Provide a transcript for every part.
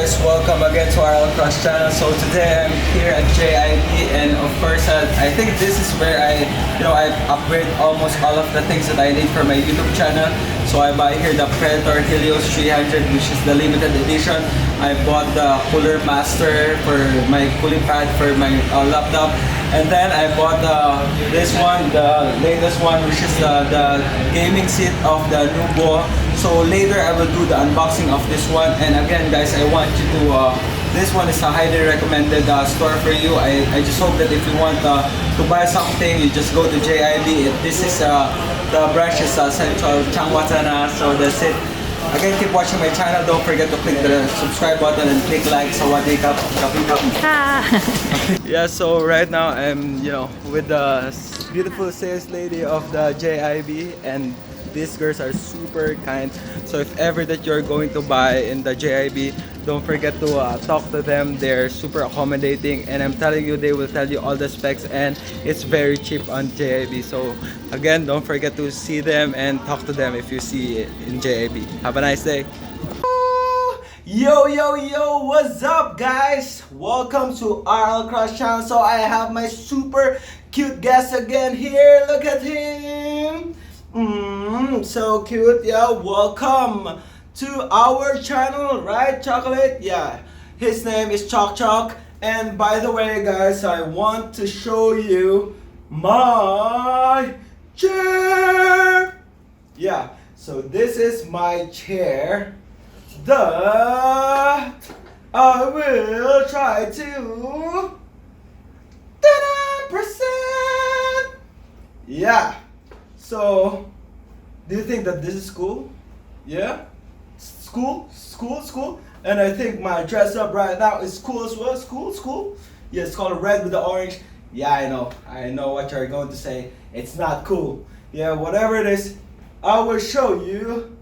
guys, welcome again to our Cross channel. So today I'm here at JIB, and of course I think this is where I upgrade almost all of the things that I need for my YouTube channel. So I buy here the Predator Helios 300, which is the limited edition. I bought the Cooler Master for my cooling pad for my laptop, and then I bought this one, the latest one, which is the gaming seat of the Nubwo. So later I will do the unboxing of this one. And again guys, I want you to this one is a highly recommended store for you. I just hope that if you want to buy something, you just go to JIB. This is the branch is Central Changwatana. So that's it. Again, keep watching my channel. Don't forget to click the subscribe button and click like. So what wake up. Yeah, so right now I'm with the beautiful sales lady of the JIB, and these girls are super kind. So if ever that you're going to buy in the JIB, don't forget to talk to them. They're super accommodating, and I'm telling you, they will tell you all the specs, and it's very cheap on JIB. So again, don't forget to see them and talk to them if you see it in JIB. Have a nice day. Yo, what's up guys? Welcome to RL Cross channel. So I have my super cute guest again here. Look at him. So cute. Yeah, welcome to our channel, right? Chocolate. Yeah, his name is Choc. And by the way guys, I want to show you my chair. Yeah, so this is my chair that I will try to present. Yeah. So, do you think that this is cool? Yeah? School? And I think my dress up right now is cool as well. School? Yeah, it's called red with the orange. Yeah, I know what you're going to say. It's not cool. Yeah, whatever it is, I will show you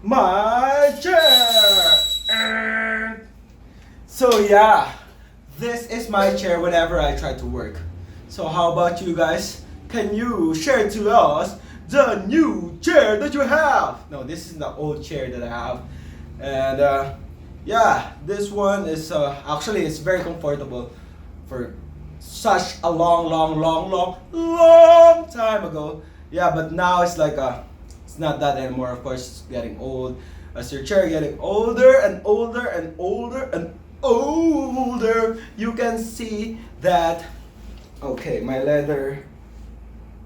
my chair. So yeah, this is my chair whenever I try to work. So how about you guys? Can you share to us the new chair that you have? No, this is the old chair that I have. And yeah, this one is actually it's very comfortable for such a long time ago. Yeah, but now it's like it's not that anymore. Of course, it's getting old. As your chair getting older and older, you can see that. Okay, my leather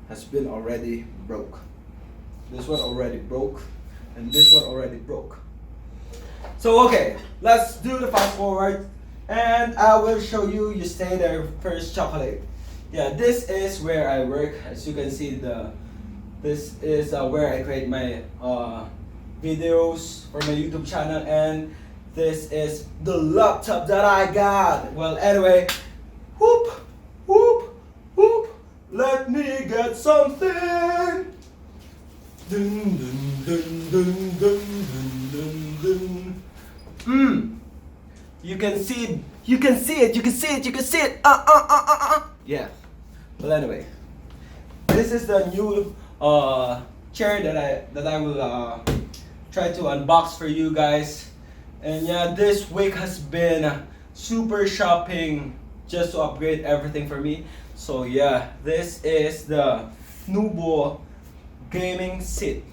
has been already broke. This one already broke, and this one already broke. So okay, let's do the fast forward, and I will show you. You stay there first, Chocolate. Yeah, this is where I work. As you can see, this is where I create my videos for my YouTube channel, and this is the laptop that I got. Well, anyway, whoop. Let me get something. You can see it. Yeah. Well, anyway, this is the new chair that I will try to unbox for you guys. And yeah, this week has been super shopping just to upgrade everything for me. So yeah, this is the Nubwo gaming seat.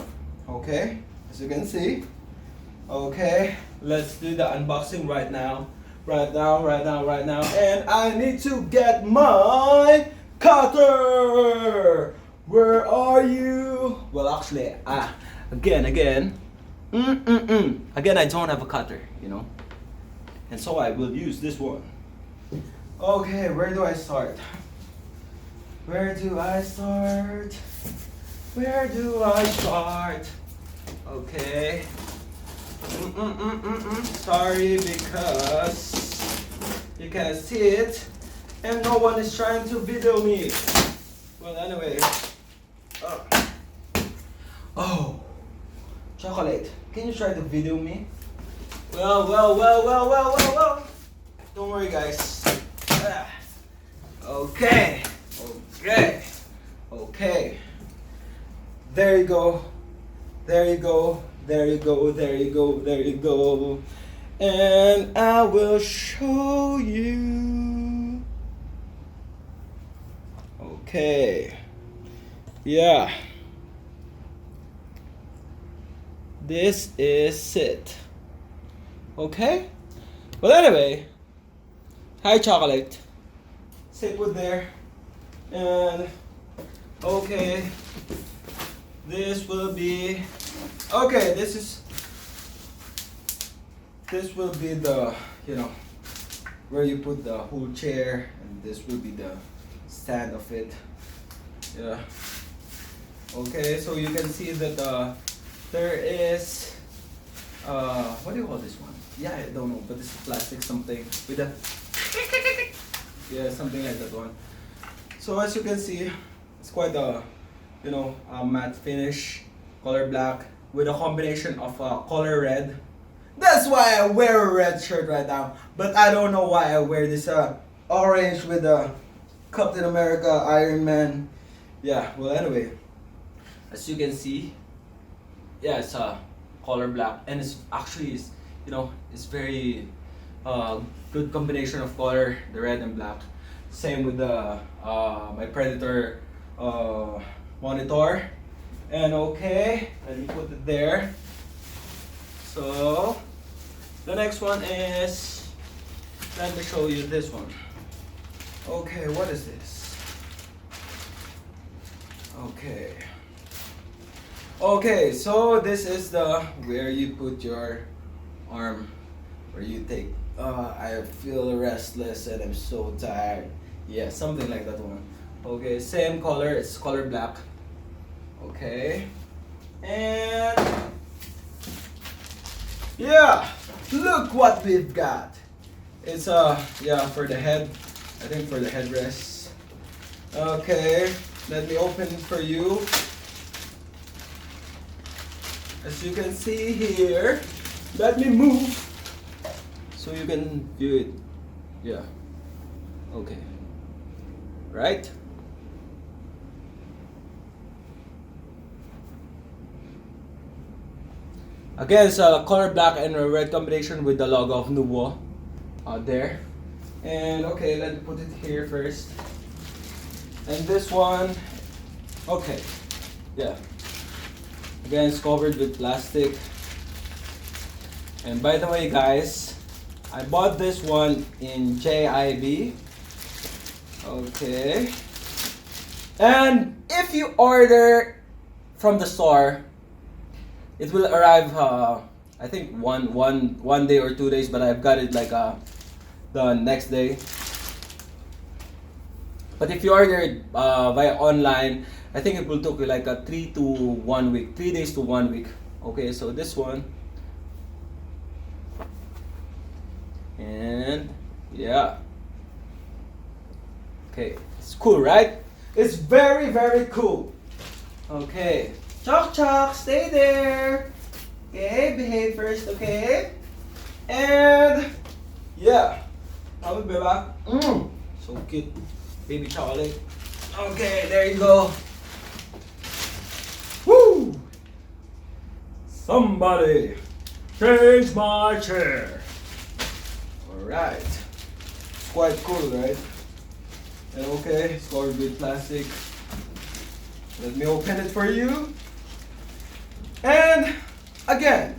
Okay, as you can see. Okay, let's do the unboxing right now. And I need to get my cutter. Where are you? Well, actually, again, I don't have a cutter, and so I will use this one. Okay, where do I start? Okay. Sorry, because you can't see it and no one is trying to video me. Well, anyway. Oh, Chocolate, can you try to video me? Well. Don't worry, guys. Okay. There you go. and I will show you. Okay, yeah, this is it. Okay, well, anyway, hi chocolate, sit with there, and okay, this will be, okay, this will be the, you know, where you put the whole chair, and this will be the stand of it. Yeah. Okay, so you can see that there is what do you call this one? Yeah, I don't know, but this is plastic something with a yeah, something like that one. So as you can see, it's quite a, you know, a matte finish, color black with a combination of color red. That's why I wear a red shirt right now. But I don't know why I wear this orange with Captain America, Iron Man. Yeah, well, anyway, as you can see, yeah, it's a color black, and it's actually, you know, it's very good combination of color, the red and black. Same with the my Predator monitor. And okay, let me put it there. So the next one is, let me show you this one. Okay, what is this? Okay, so this is the where you put your arm, where you take I feel restless and I'm so tired. Yeah, something like that one. Okay, same color, it's color black. Okay, and yeah, look what we've got. It's yeah, for the head, I think for the headrest. Okay, let me open it for you. As you can see here, let me move so you can view it. Yeah, okay, right? Again, it's a color black and a red combination with the logo of Nubwo there. And okay, let me put it here first. And this one, okay, yeah. Again, it's covered with plastic. And by the way, guys, I bought this one in JIB. Okay. And if you order from the store, it will arrive, I think one day or 2 days, but I've got it like the next day. But if you order it via online, I think it will take you like a 3 to 1 week, 3 days to 1 week. Okay, so this one, and yeah, okay, it's cool, right? It's very, very cool. Okay, Choc, stay there. Okay, behave first, okay? And yeah, I will be back. So cute, baby chocolate. Okay, there you go. Woo! Somebody change my chair. Alright. It's quite cool, right? And okay, it's covered with plastic. Let me open it for you. And again,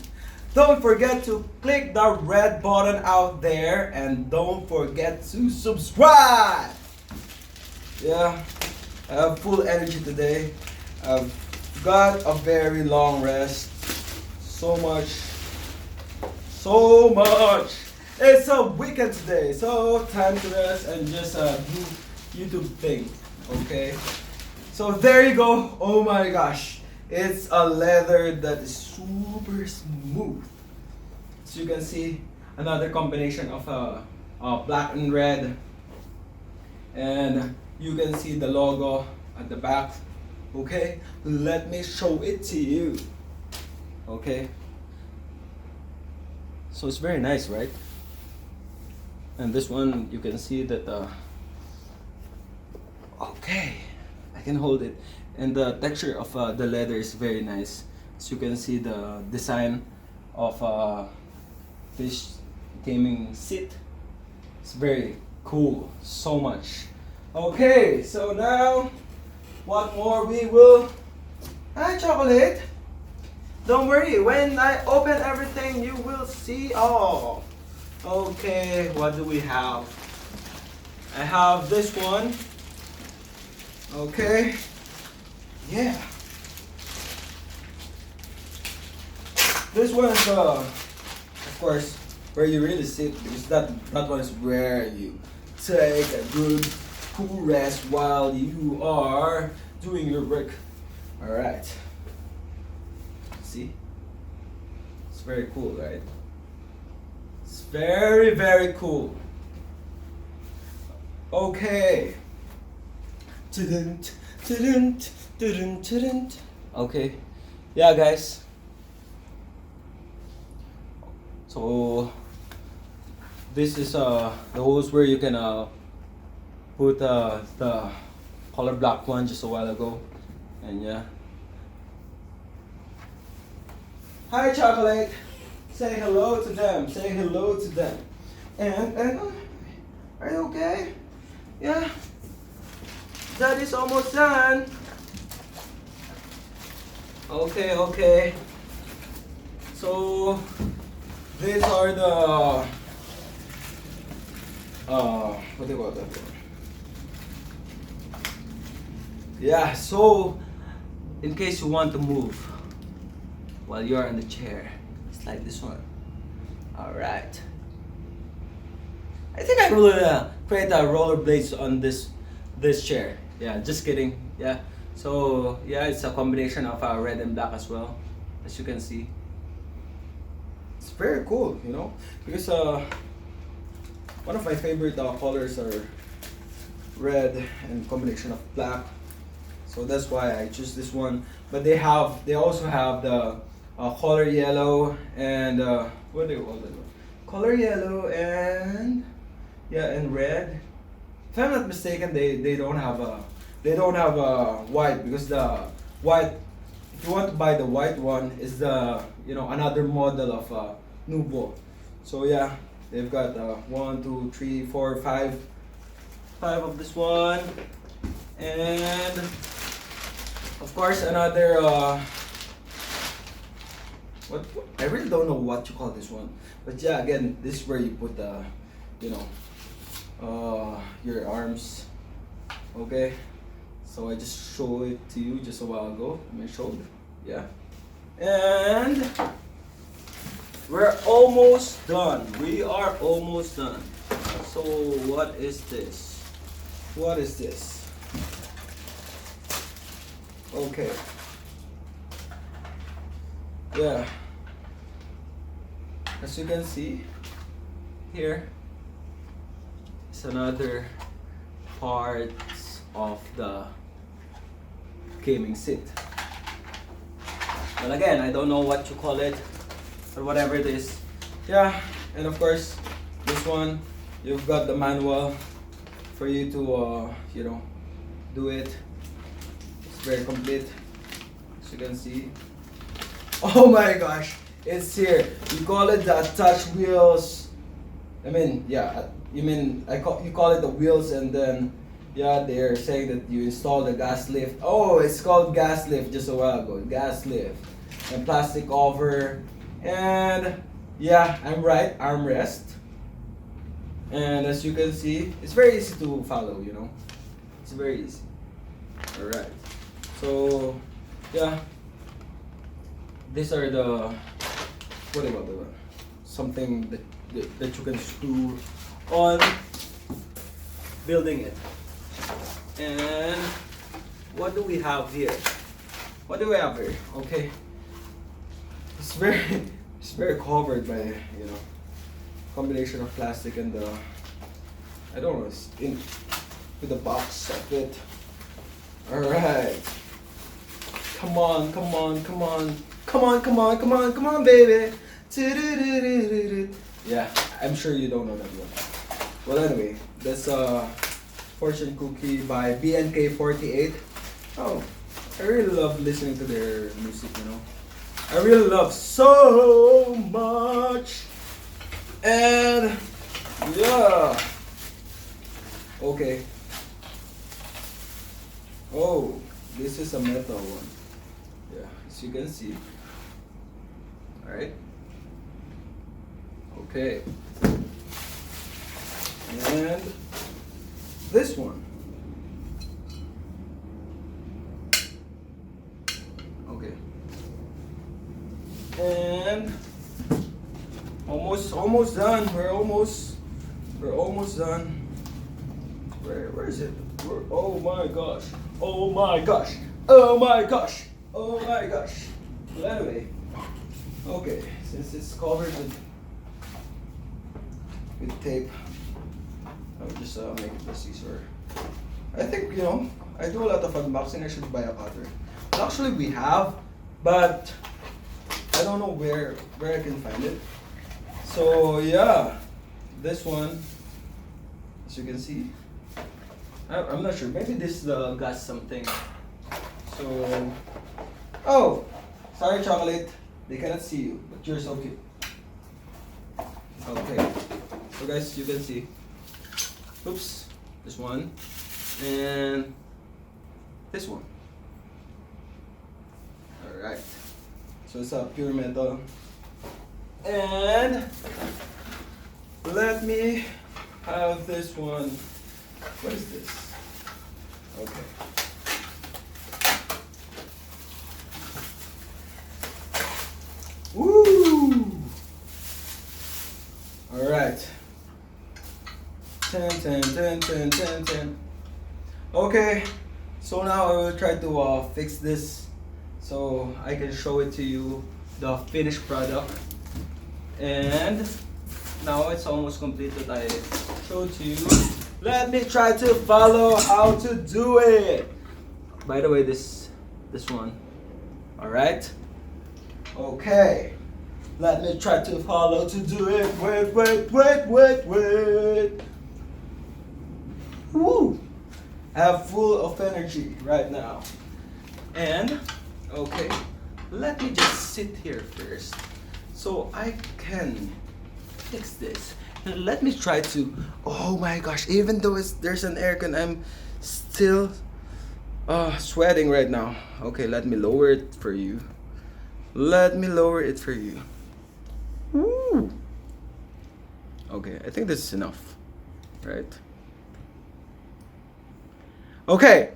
don't forget to click the red button out there, and don't forget to subscribe. Yeah, I have full energy today. I've got a very long rest. So much. It's a weekend today, so time to rest and just do YouTube thing. Okay. So there you go. Oh my gosh. It's a leather that is super smooth. So you can see another combination of black and red. And you can see the logo at the back. Okay, let me show it to you. Okay. So it's very nice, right? And this one, you can see that okay, I can hold it. And the texture of the leather is very nice. So you can see the design of this gaming seat. It's very cool, so much. Okay, so now what more we will. Hi, chocolate. Don't worry, when I open everything, you will see all. Okay, what do we have? I have this one. Okay. Yeah. This one is of course, where you really sit, because that one is where you take a good cool rest while you are doing your work. All right. See? It's very cool, right? It's very, very cool. Okay. Okay. Yeah, guys. So this is the holes where you can put the color black one just a while ago, and yeah. Hi, chocolate. Say hello to them. Say hello to them. And are you okay? Yeah. That is almost done. Okay, okay. So these are the what do you call that? Yeah, so in case you want to move while you're in the chair, it's like this one. Alright. I think I will create a rollerblades on this chair. Yeah, just kidding. Yeah. So yeah, it's a combination of red and black as well, as you can see. It's very cool, you know, because one of my favorite colors are red and combination of black. So that's why I choose this one. But they also have the color yellow and what do you call it? Color yellow and yeah, and red. If I'm not mistaken, they don't have a white, because the white, if you want to buy the white one, is the, you know, another model of Nubwo. So yeah, they've got 1, 2, 3, 4, 5 of this one, and of course another what I really don't know what you call this one, but yeah, again, this is where you put the, you know, your arms. Okay, so I just showed it to you just a while ago. I showed, yeah, and we're almost done. We are almost done. So what is this? What is this? Okay. Yeah. As you can see here, it's another part of the gaming seat. But again, I don't know what you call it, or whatever it is. Yeah, and of course, this one, you've got the manual for you to, you know, do it. It's very complete, as you can see. Oh my gosh, it's here. You call it the touch wheels. I mean, yeah, you call it the wheels, and then yeah, they're saying that you install the gas lift. Oh, it's called gas lift just a while ago. Gas lift and plastic cover, and yeah, I'm right, armrest. And as you can see, it's very easy to follow. You know, it's very easy. All right. So yeah, these are the what about the something that you can screw on building it. And what do we have here? What do we have here? Okay, it's very covered by, you know, combination of plastic and the, I don't know, it's in with the box of it. All right, come on, come on, come on, come on, come on, come on, come on, baby. Yeah, I'm sure you don't know that one. Well, anyway, that's fortune cookie by BNK48. Oh, I really love listening to their music, you know. I really love so much. And yeah. Okay. Oh, this is a metal one. Yeah, as you can see. Alright. Okay. And this one. Okay. And almost done. We're almost done. Where is it? Oh my gosh. Oh my gosh. Oh my gosh. Oh my gosh. Well, anyway. Okay, since it's covered with tape, I'll just make it the scissor. I think, you know, I do a lot of unboxing. I should buy a cutter. Well, actually, we have, but I don't know where I can find it. So yeah, this one, as you can see, I'm not sure. Maybe this got something. So, oh, sorry, chocolate. They cannot see you, but you're so cute. Okay, so guys, you can see. Oops, this one and this one. All right. So it's a pure metal. And let me have this one. What is this? Okay. Woo! All right. 10, 10, 10, 10, 10, 10. Okay. So now I will try to fix this so I can show it to you, the finished product. And now it's almost complete that I showed to you. Let me try to follow how to do it. By the way, this one. All right. Okay. Let me try to follow to do it. Wait. Woo! I have full of energy right now. And okay, let me just sit here first so I can fix this. And let me try to, oh my gosh, even though there's an aircon, I'm still sweating right now. Okay, let me lower it for you. Let me lower it for you. Woo! Okay, I think this is enough, right? Okay,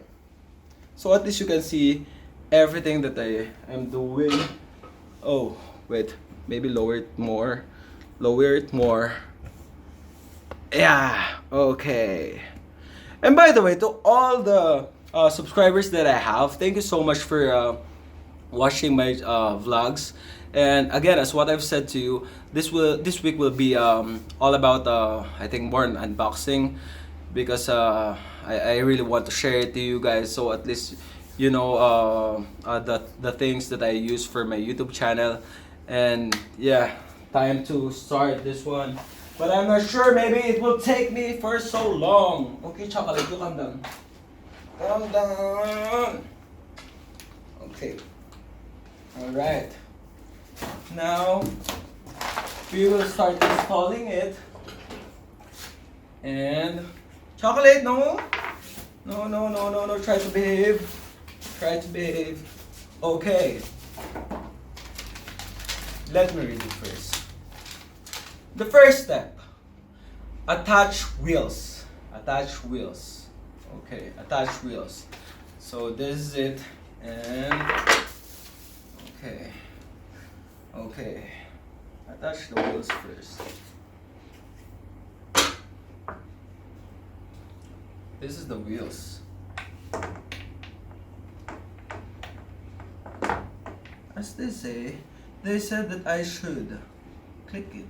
so at least you can see everything that I am doing. Oh, wait, maybe lower it more. Lower it more. Yeah, okay. And by the way, to all the subscribers that I have, thank you so much for watching my vlogs. And again, as what I've said to you, this week will be all about I think more an unboxing, because I really want to share it to you guys, so at least you know the things that I use for my YouTube channel. And yeah, time to start this one, but I'm not sure, maybe it will take me for so long. Okay, chocolate, you calm down. Calm down. Okay. Alright. Now we will start installing it. And chocolate, no, try to behave. Okay, let me read it first. The first step: attach wheels. Okay, attach wheels. So this is it. And okay, attach the wheels first. This is the wheels. As they say, they said that I should click it.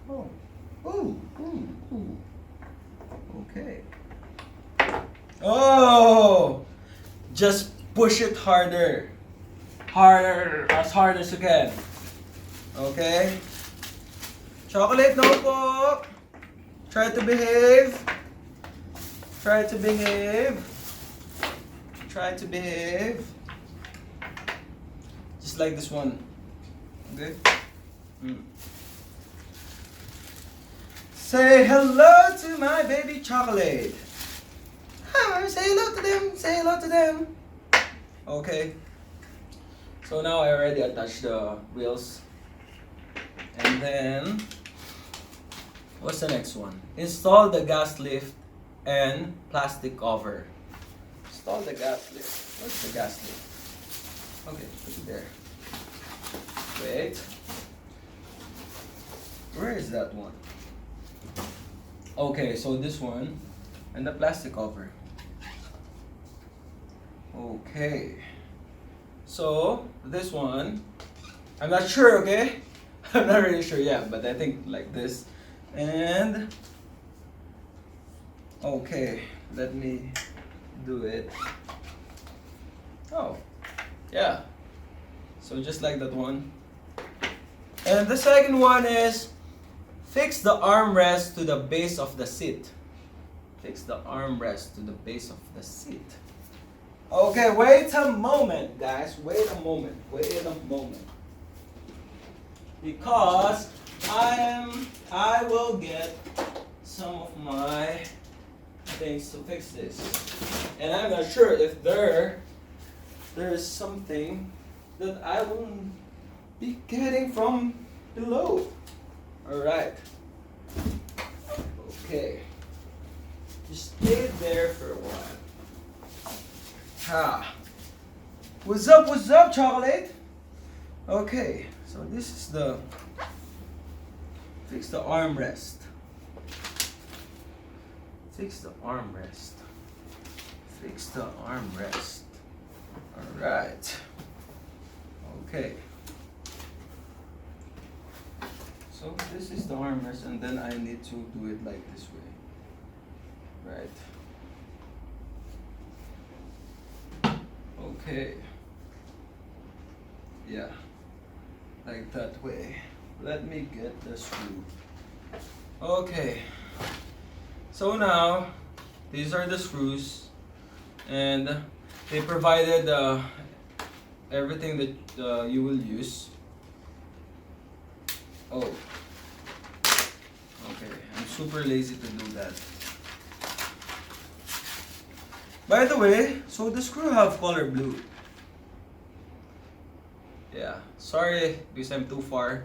Oh. Okay. Oh! Just push it harder. As hard as you can. Okay? Chocolate, no po! Try to behave. Just like this one. Okay? Say hello to my baby chocolate. Say hello to them. Say hello to them. Okay. So now I already attached the wheels. And then, what's the next one? Install the gas lift and plastic cover. Install the gas lift. What's the gas lift? Okay, put it there. Wait. Where is that one? Okay, so this one and the plastic cover. Okay. So this one, I'm not sure, okay? I'm not really sure yet, but I think like this. And okay, let me do it. Oh, yeah. So just like that one. And the second one is fix the armrest to the base of the seat. Fix the armrest to the base of the seat. Okay, wait a moment, guys. Wait a moment. Wait a moment. Because I will get some of my things to fix this. And I'm not sure if there is something that I will be getting from below. Alright. Okay. Just stay there for a while. Ha. What's up, chocolate? Okay, so this is the fix the armrest. Fix the armrest. Fix the armrest. Alright. Okay. So this is the armrest, and then I need to do it like this way. Right. Okay. Yeah. Like that way. Let me get the screw. Okay. So now, these are the screws, and they provided everything that you will use. Oh. Okay, I'm super lazy to do that. By the way, so the screw have color blue. Yeah, sorry because I'm too far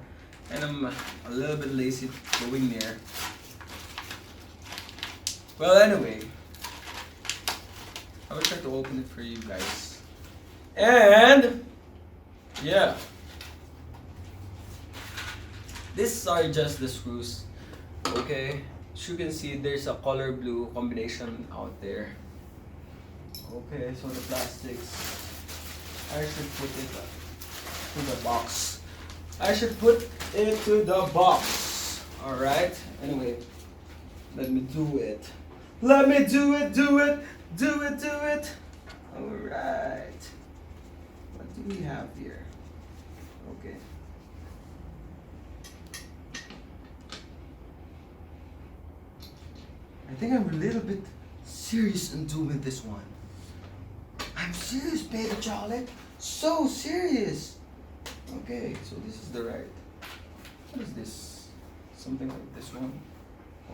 and I'm a little bit lazy going near. Well, anyway, I will try to open it for you guys. And yeah, these are just the screws. Okay, as you can see, there's a color blue combination out there. Okay, so the plastics, I should put it to the box. I should put it to the box. Alright, anyway, let me do it. Let me do it. Alright. What do we have here? Okay. I think I'm a little bit serious in doing this one. I'm serious, baby chocolate. So serious. Okay, so this is the right. What is this? Something like this one.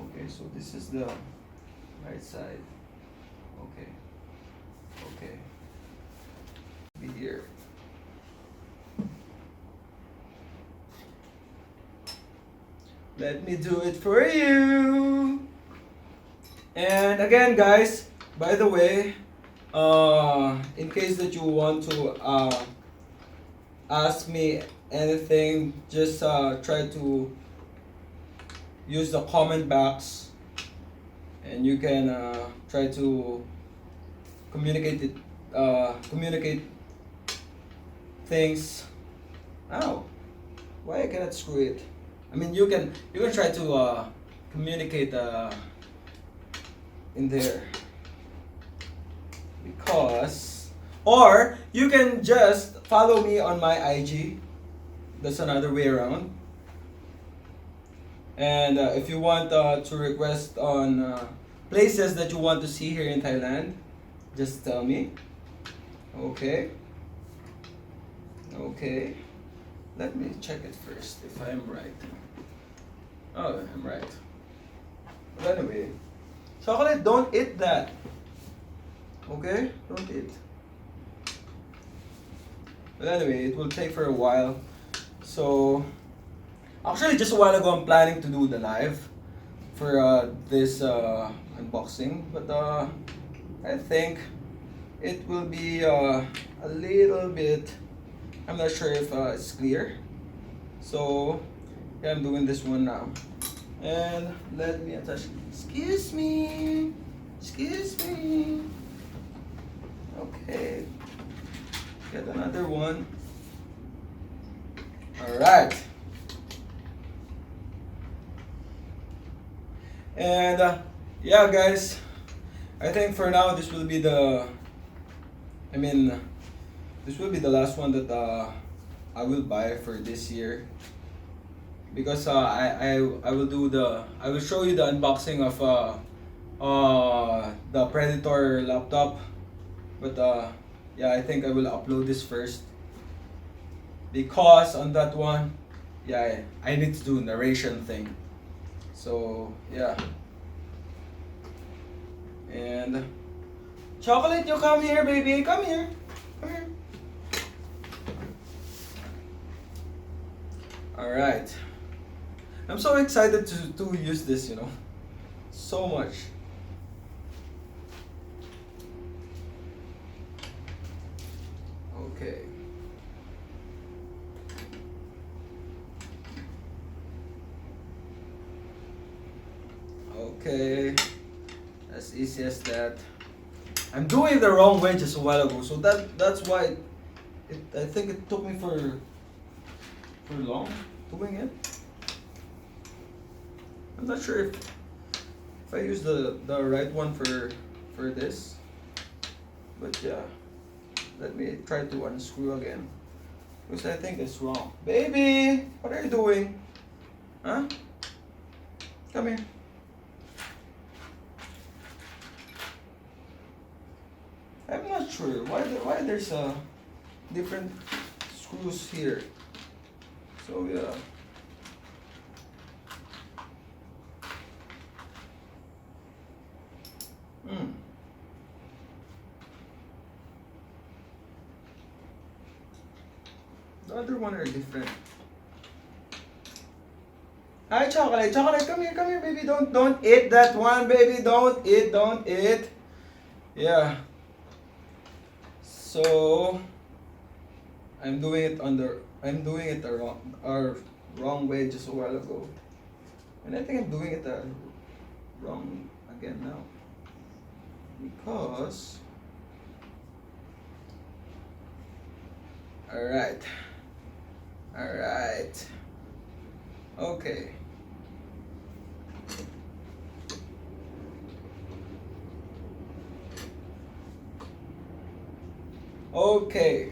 Okay, so this is the right side. Okay. Okay. Be here. Let me do it for you. And again, guys, by the way, in case that you want to ask me anything, just try to use the comment box, and you can try to communicate things. Ow! Why I cannot screw it? I mean, you can try to communicate in there, because, or you can just follow me on my IG. That's another way around. And if you want to request on places that you want to see here in Thailand, just tell me. Okay. Okay. Let me check it first if I am right. Oh, I'm right. But anyway, chocolate, don't eat that. Okay? Don't eat. But anyway, it will take for a while. So, actually, just a while ago, I'm planning to do the live for this unboxing. But I think it will be a little bit, I'm not sure if it's clear. So, yeah, I'm doing this one now. And let me attach. Excuse me. Excuse me. Okay. Get another one. Alright. And yeah, guys, I think for now this will be the, this will be the last one that I will buy for this year, because I will show you the unboxing of the Predator laptop, but yeah, I think I will upload this first, because on that one, yeah, I need to do narration thing. So yeah. And chocolate, you come here, baby. Come here. Come here. Alright. I'm so excited to use this, you know. So much. Okay. Okay. As easy as that. I'm doing the wrong way just a while ago, so that's why I think it took me for long doing it. I'm not sure if I use the right one for this, but yeah, let me try to unscrew again, because I think it's wrong. Baby, what are you doing? Huh? Come here. I'm not sure why there's different screws here. So yeah. The other one are different. Hi, chocolate, chocolate, come here, baby. Don't eat that one, baby. Don't eat. Yeah. So I'm doing it the wrong way just a while ago, and I think I'm doing it wrong again now, because all right, okay. Okay,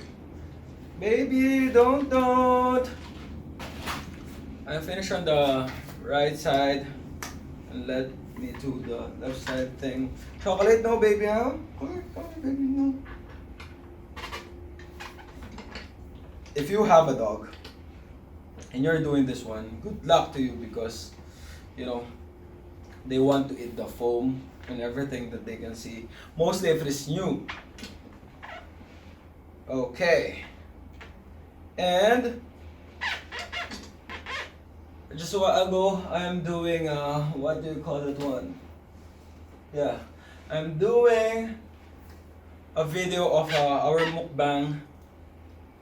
baby, don't. I finished on the right side, and let me do the left side thing. Chocolate, no, baby, huh? Come here, baby, no. If you have a dog and you're doing this one, good luck to you, because you know they want to eat the foam and everything that they can see. Mostly if it's new. Okay, and just a while ago, I'm doing what do you call that one? Yeah, I'm doing a video of our mukbang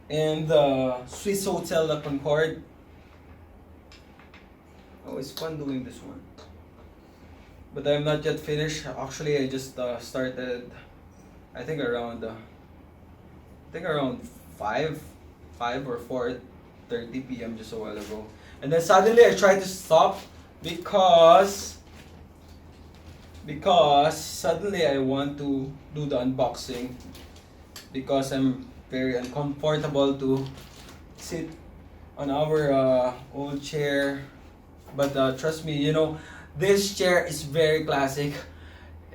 in the Swiss Hotel La Concord. Oh, it's fun doing this one, but I'm not yet finished. Actually, I just started. I think around 5 or 4:30 p.m. just a while ago. And then suddenly I tried to stop because suddenly I want to do the unboxing, because I'm very uncomfortable to sit on our old chair. But trust me, you know, this chair is very classic.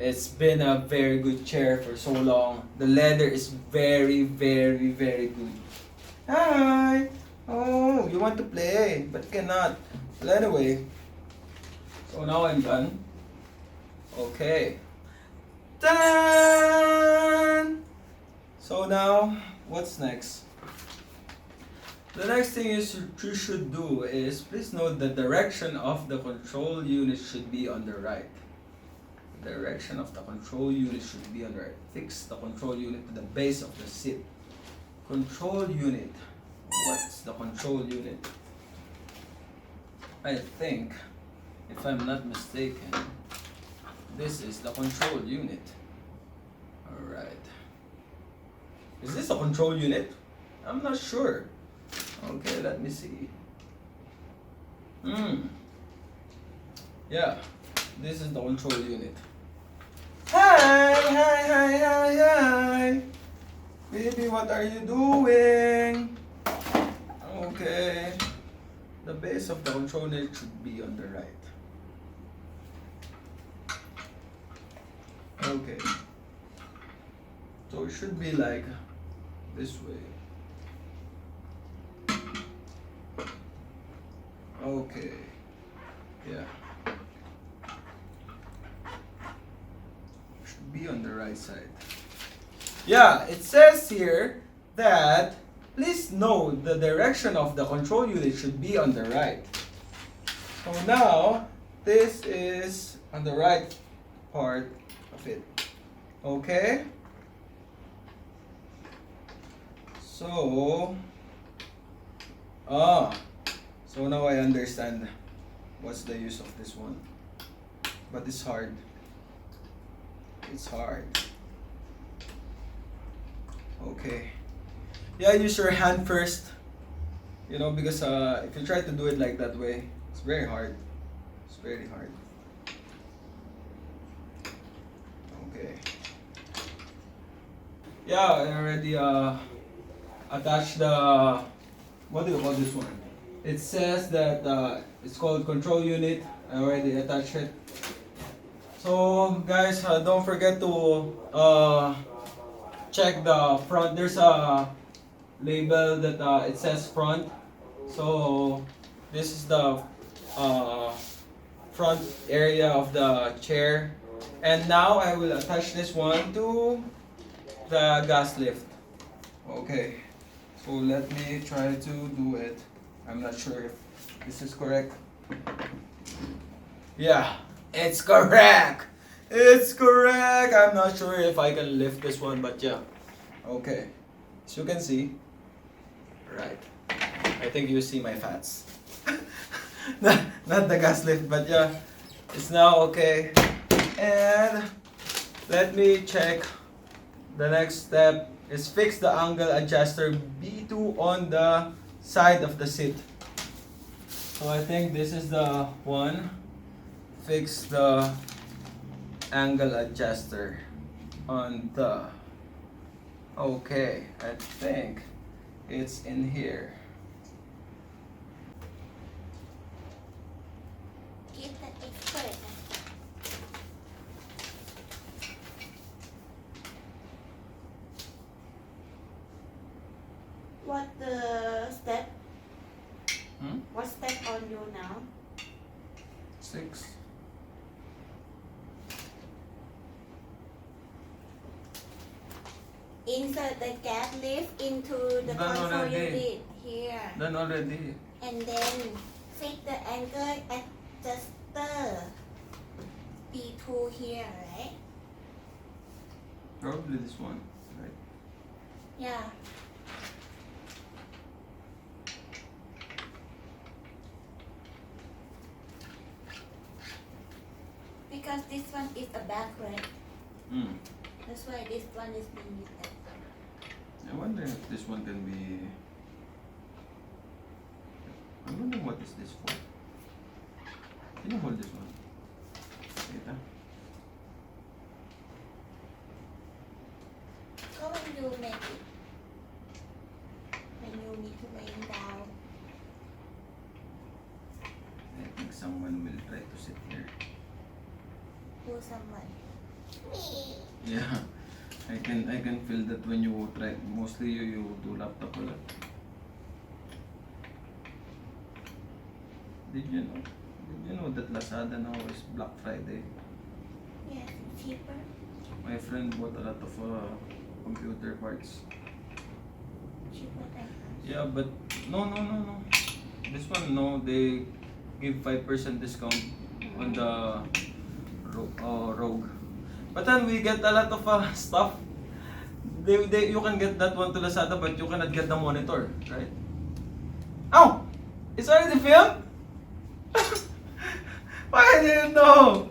It's been a very good chair for so long. The leather is very, very, very good. Hi! Oh, you want to play, but cannot. Well, anyway, so now I'm done. Okay. Done! So now, what's next? The next thing you should do is, please note the direction of the control unit should be on the right. The direction of the control unit should be on the right. Fix the control unit to the base of the seat. Control unit. What's the control unit? I think, if I'm not mistaken, this is the control unit. Alright. Is this a control unit? I'm not sure. Okay, let me see. Yeah, this is the control unit. Hi. Baby, what are you doing? Okay. The base of the control unit should be on the right. Okay. So it should be like this way. Okay. Yeah. Should be on the right side. Yeah, it says here that please note the direction of the control unit should be on the right. So now this is on the right part of it. Okay? So so now I understand what's the use of this one. But it's hard. It's hard. Okay. Yeah, use your hand first. You know, because if you try to do it like that way, it's very hard. It's very hard. Okay. Yeah, I already attached the, what do you call this one? It says that it's called control unit. I already attached it. So guys, don't forget to check the front. There's a label that it says front. So this is the front area of the chair. And now I will attach this one to the gas lift. Okay, so let me try to do it. I'm not sure if this is correct. Yeah, it's correct. It's correct. I'm not sure if I can lift this one, but yeah. Okay, as you can see, right. I think you see my fats. not the gas lift, but yeah, it's now okay. And let me check. The next step is fix the angle adjuster B2 on the side of the seat. So I think this is the one. Fix the angle adjuster on the, okay, I think it's in here. Give the expert. What the step? What step on you now? 6. Insert the gas lift into the Done control already. unit here. Done already. And then fix the angle adjuster B2 here, right? Probably this one, right? Yeah. Because this one is a back, right? That's why this one is being used. I wonder if this one can be. I wonder what is this for. Can you hold this one? Wait, Go when you make it. When you need to lay down. I think someone will try to sit here. Who someone? Yeah, I can feel that when you try. Mostly you do laptop a lot. Did you know? Did you know that Lazada now is Black Friday? Yeah, cheaper. My friend bought a lot of computer parts. Cheaper than us. Yeah, but no. This one, no, they give 5% discount on the Rogue. But then we get a lot of stuff. You can get that one to Lazada, but you cannot get the monitor, right? Oh, it's already filmed? Why I didn't know?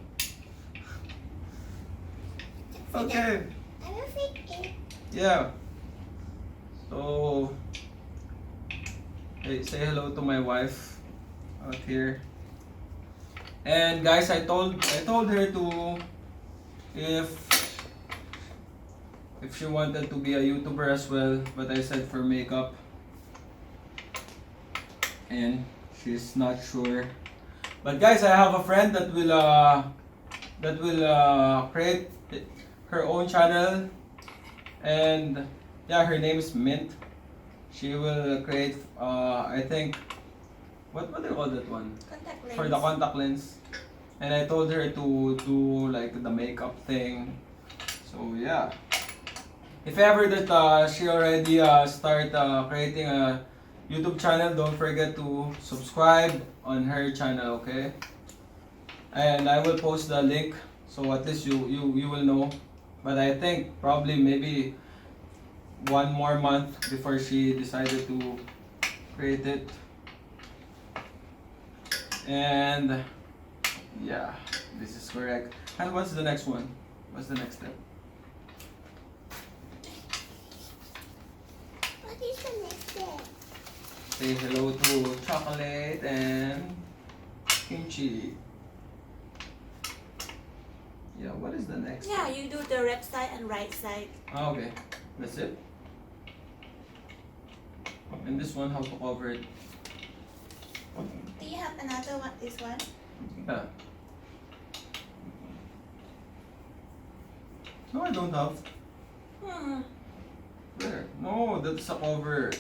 Okay. I will fix it. Yeah. So, hey, say hello to my wife out here. And guys, I told her to if she wanted to be a YouTuber as well, but I said for makeup. And she's not sure. But guys, I have a friend that will create her own channel, and yeah, her name is Mint. She will create I think what do you call that one? Contact lens. For the contact lens. And I told her to do like the makeup thing. So yeah. If ever that she already start creating a YouTube channel, don't forget to subscribe on her channel, okay? And I will post the link so at least you will know. But I think probably maybe 1 more month before she decided to create it. And yeah, this is correct. And what's the next one? What's the next step? What is the next step? Say hello to chocolate and kimchi. Yeah, what is the next? Yeah, you do the left side and right side. Ah, okay. That's it. And this one, how to cover it? Do you have another one? This one? Yeah. No, I don't have. There. No, that's a cover.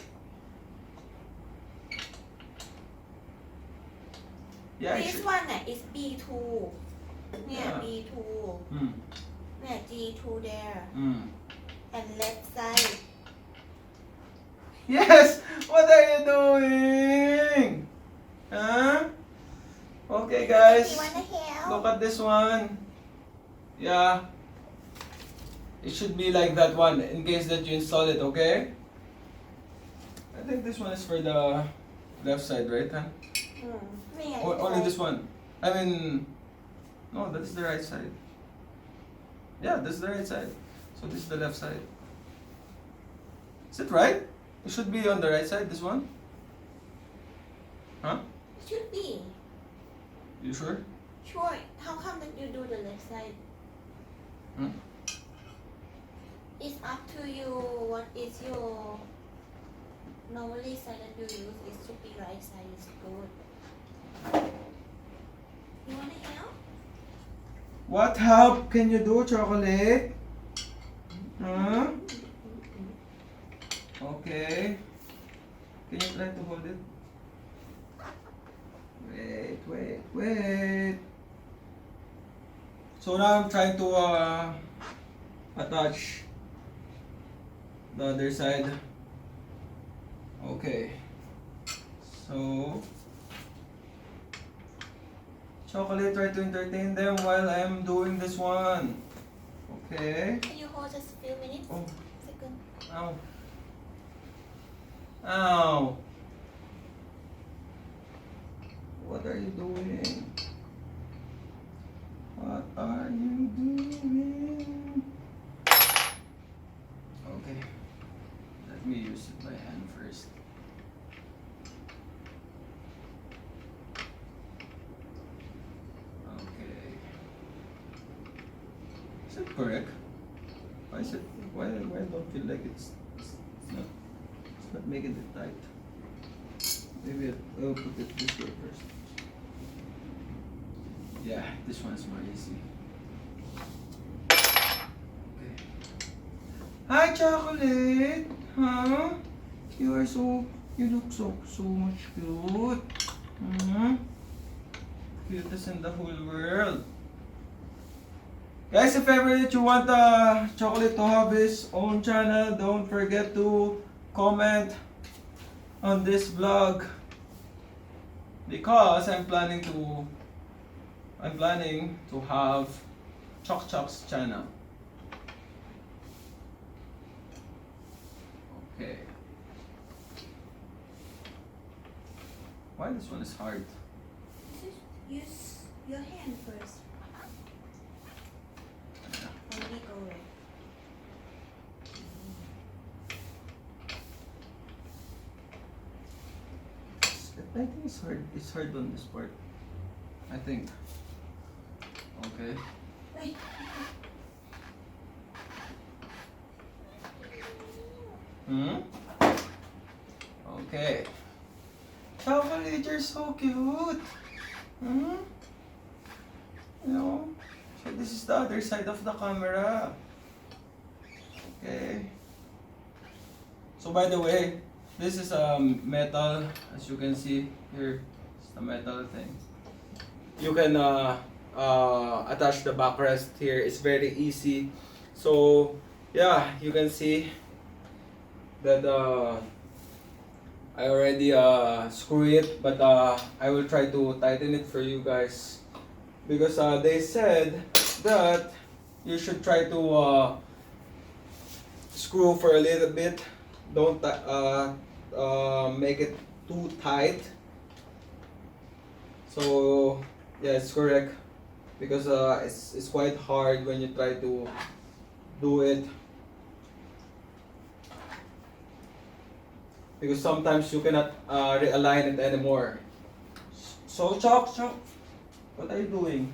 Yeah, I This should. one is B2. Yeah, Yeah. B2. Hmm. Yeah, G2 there. Hmm. And left side. Yes! What are you doing? Huh? Okay, guys. You wanna help? Look at this one. Yeah. It should be like that one in case that you install it, okay? I think this one is for the left side, right? Huh? Yeah, Only this one. I mean, no, that is the right side. Yeah, this is the right side. So this is the left side. Is it right? It should be on the right side, this one? Huh? It should be. You sure? Sure. How come that you do the left side? Hmm? It's up to you. What is your normally side that you use? It should be right side. Is good. You wanna help? What help can you do, chocolate? Huh? Okay. Can you try to hold it? Wait. So now I'm trying to attach the other side. Okay. So chocolate, try to entertain them while I'm doing this one. Okay. Can you hold just a few minutes? Oh, Second. ow. Ow. What are you doing? What are you doing? Okay. Let me use it by hand first. Okay. Is it correct? Why is it? Why don't feel like it's not making it tight? Maybe I'll put it this way first. Yeah, this one's more easy. Okay. Hi, chocolate. Huh? You look so much cute. Cutest in the whole world. Guys, if ever that you want Chocolate to have his own channel, don't forget to comment on this vlog because I'm planning to have Choc's channel. Okay. Why this one is hard? Use your hand first. Only go right. I think it's hard. It's hard on this part. I think. Okay. Wait. Okay. Chocolate, you're so cute. You know. So this is the other side of the camera. Okay. So by the way, this is metal, as you can see here. It's the metal thing. You can attach the backrest here. It's very easy. So yeah, you can see that I already screw it, but I will try to tighten it for you guys because they said that you should try to screw for a little bit. Don't make it too tight. So yeah, it's correct because it's quite hard when you try to do it. Because sometimes you cannot realign it anymore. So Choc, what are you doing?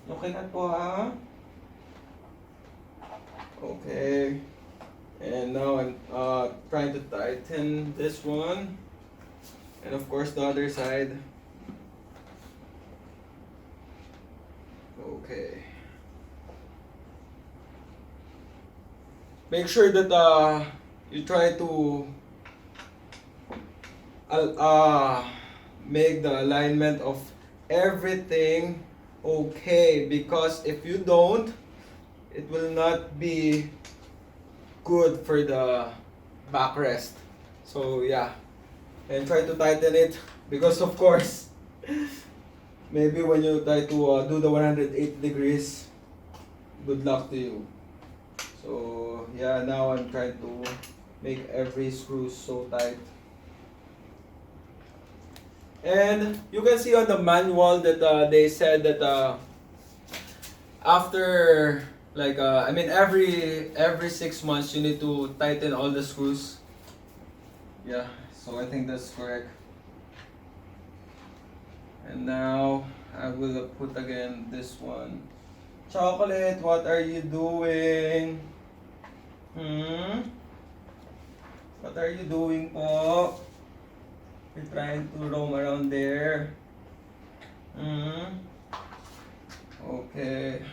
Looking at po ha? Okay. And now I'm trying to tighten this one. And of course the other side. Okay. Make sure that you try to make the alignment of everything okay, because if you don't, it will not be good for the backrest. So yeah, and try to tighten it because of course maybe when you try to do the 180 degrees, good luck to you. So yeah, now I'm trying to make every screw so tight. And you can see on the manual that they said that after like I mean every 6 months you need to tighten all the screws. Yeah, so I think that's correct. And now I will put again this one. Chocolate, what are you doing? What are you doing po? You're trying to roam around there. Okay.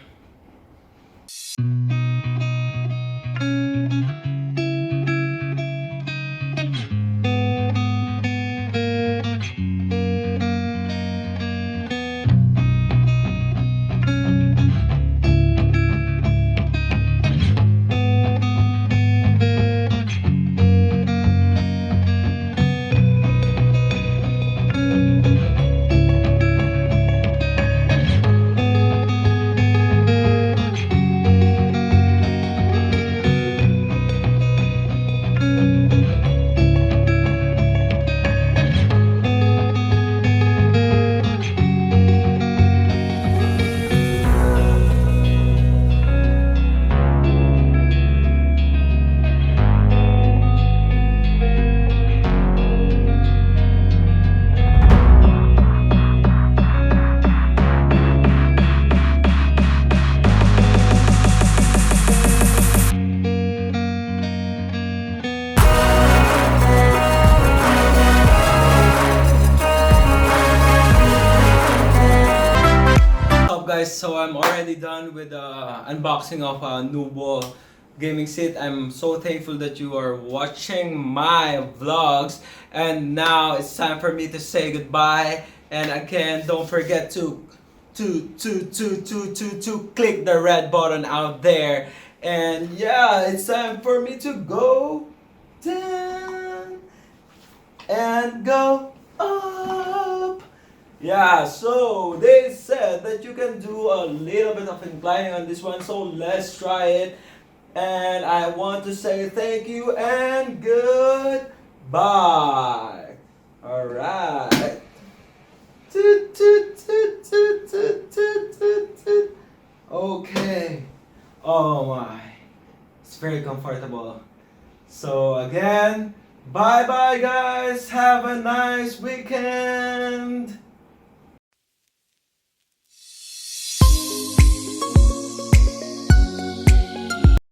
Guys, so I'm already done with the unboxing of a Nubwo gaming set. I'm so thankful that you are watching my vlogs, and now it's time for me to say goodbye. And again, don't forget to to click the red button out there. And yeah, it's time for me to go down and go up. Yeah, so they said that you can do a little bit of inclining on this one, so let's try it. And I want to say thank you and goodbye. Alright. Okay. Oh my. It's very comfortable. So again, bye bye guys. Have a nice weekend.